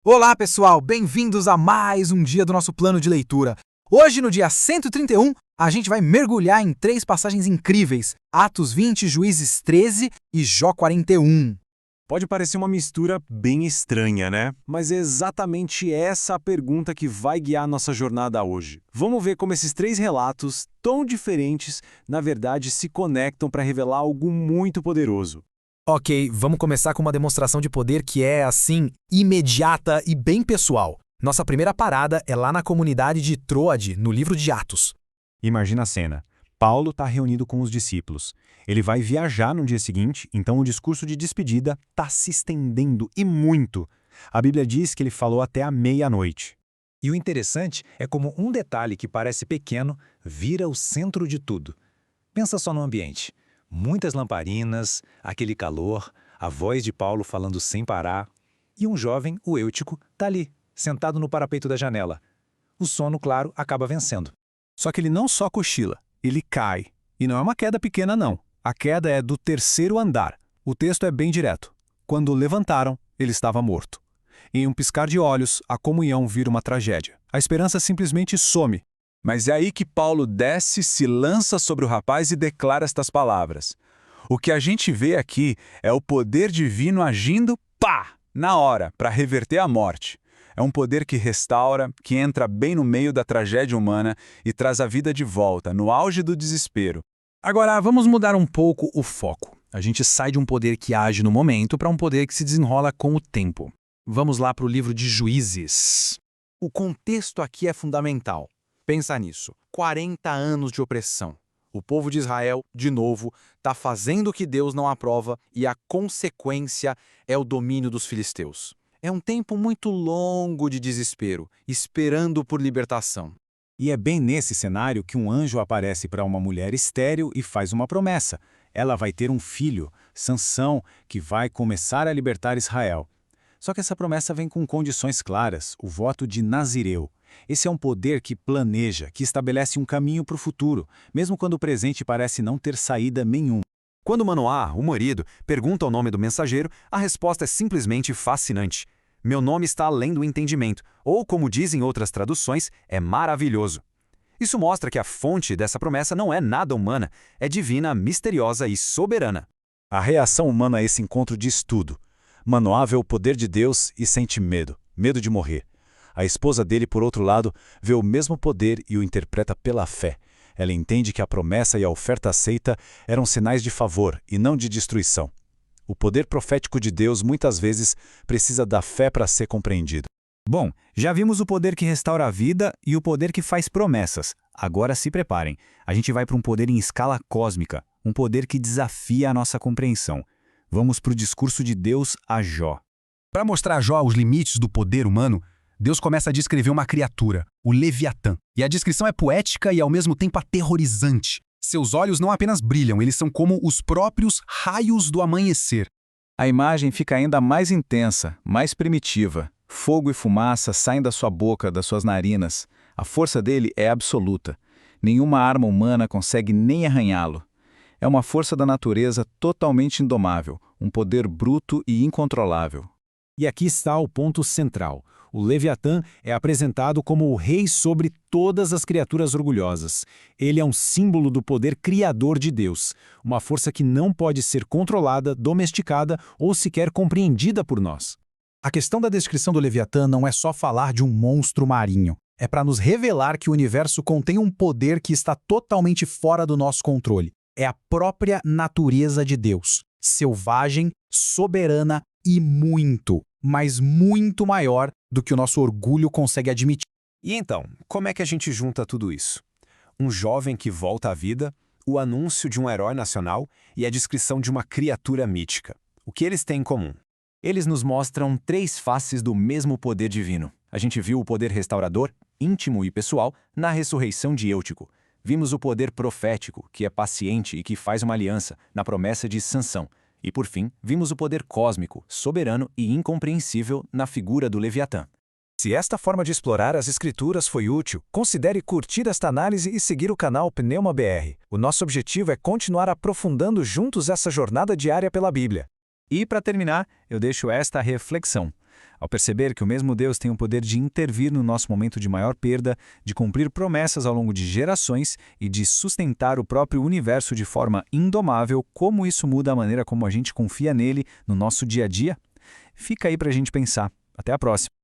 Olá, pessoal! Bem-vindos a mais um dia do nosso plano de leitura. Hoje, no dia 131, a gente vai mergulhar em três passagens incríveis: Atos 20, Juízes 13 e Jó 41. Pode parecer uma mistura bem estranha, né? Mas é exatamente essa a pergunta que vai guiar nossa jornada hoje. Vamos ver como esses três relatos, tão diferentes, na verdade se conectam para revelar algo muito poderoso. Ok, vamos começar com uma demonstração de poder que é, assim, imediata e bem pessoal. Nossa primeira parada é lá na comunidade de Troade, no livro de Atos. Imagina a cena. Paulo está reunido com os discípulos. Ele vai viajar no dia seguinte, então o discurso de despedida está se estendendo e muito. A Bíblia diz que ele falou até a meia-noite. E o interessante é como um detalhe que parece pequeno vira o centro de tudo. Pensa só no ambiente. Muitas lamparinas, aquele calor, a voz de Paulo falando sem parar. E um jovem, o Eutico, está ali, sentado no parapeito da janela. O sono, claro, acaba vencendo. Só que ele não só cochila, ele cai. E não é uma queda pequena, não. A queda é do terceiro andar. O texto é bem direto. Quando o levantaram, ele estava morto. Em um piscar de olhos, a comunhão vira uma tragédia. A esperança simplesmente some. Mas é aí que Paulo desce, se lança sobre o rapaz e declara estas palavras. O que a gente vê aqui é o poder divino agindo, pá, na hora, para reverter a morte. É um poder que restaura, que entra bem no meio da tragédia humana e traz a vida de volta, no auge do desespero. Agora, vamos mudar um pouco o foco. A gente sai de um poder que age no momento para um poder que se desenrola com o tempo. Vamos lá para o livro de Juízes. O contexto aqui é fundamental. Pensa nisso. 40 anos de opressão. O povo de Israel, de novo, está fazendo o que Deus não aprova e a consequência é o domínio dos filisteus. É um tempo muito longo de desespero, esperando por libertação. E é bem nesse cenário que um anjo aparece para uma mulher estéril e faz uma promessa. Ela vai ter um filho, Sansão, que vai começar a libertar Israel. Só que essa promessa vem com condições claras, o voto de Nazireu. Esse é um poder que planeja, que estabelece um caminho para o futuro, mesmo quando o presente parece não ter saída nenhuma. Quando Manoá, o marido, pergunta o nome do mensageiro, a resposta é simplesmente fascinante. Meu nome está além do entendimento, ou, como dizem outras traduções, é maravilhoso. Isso mostra que a fonte dessa promessa não é nada humana, é divina, misteriosa e soberana. A reação humana a esse encontro diz tudo. Manoá vê o poder de Deus e sente medo, medo de morrer. A esposa dele, por outro lado, vê o mesmo poder e o interpreta pela fé. Ela entende que a promessa e a oferta aceita eram sinais de favor e não de destruição. O poder profético de Deus muitas vezes precisa da fé para ser compreendido. Bom, já vimos o poder que restaura a vida e o poder que faz promessas. Agora se preparem. A gente vai para um poder em escala cósmica, um poder que desafia a nossa compreensão. Vamos para o discurso de Deus a Jó. Para mostrar a Jó os limites do poder humano, Deus começa a descrever uma criatura, o Leviatã. E a descrição é poética e ao mesmo tempo aterrorizante. Seus olhos não apenas brilham, eles são como os próprios raios do amanhecer. A imagem fica ainda mais intensa, mais primitiva. Fogo e fumaça saem da sua boca, das suas narinas. A força dele é absoluta. Nenhuma arma humana consegue nem arranhá-lo. É uma força da natureza totalmente indomável, um poder bruto e incontrolável. E aqui está o ponto central. O Leviatã é apresentado como o rei sobre todas as criaturas orgulhosas. Ele é um símbolo do poder criador de Deus, uma força que não pode ser controlada, domesticada ou sequer compreendida por nós. A questão da descrição do Leviatã não é só falar de um monstro marinho. É para nos revelar que o universo contém um poder que está totalmente fora do nosso controle. É a própria natureza de Deus, selvagem, soberana e muito, mas muito maior do que o nosso orgulho consegue admitir. E então, como é que a gente junta tudo isso? Um jovem que volta à vida, o anúncio de um herói nacional e a descrição de uma criatura mítica. O que eles têm em comum? Eles nos mostram três faces do mesmo poder divino. A gente viu o poder restaurador, íntimo e pessoal, na ressurreição de Eutico. Vimos o poder profético, que é paciente e que faz uma aliança, na promessa de Sansão. E, por fim, vimos o poder cósmico, soberano e incompreensível na figura do Leviatã. Se esta forma de explorar as escrituras foi útil, considere curtir esta análise e seguir o canal Pneuma BR. O nosso objetivo é continuar aprofundando juntos essa jornada diária pela Bíblia. E, para terminar, eu deixo esta reflexão. Ao perceber que o mesmo Deus tem o poder de intervir no nosso momento de maior perda, de cumprir promessas ao longo de gerações e de sustentar o próprio universo de forma indomável, como isso muda a maneira como a gente confia nele no nosso dia a dia? Fica aí para a gente pensar. Até a próxima!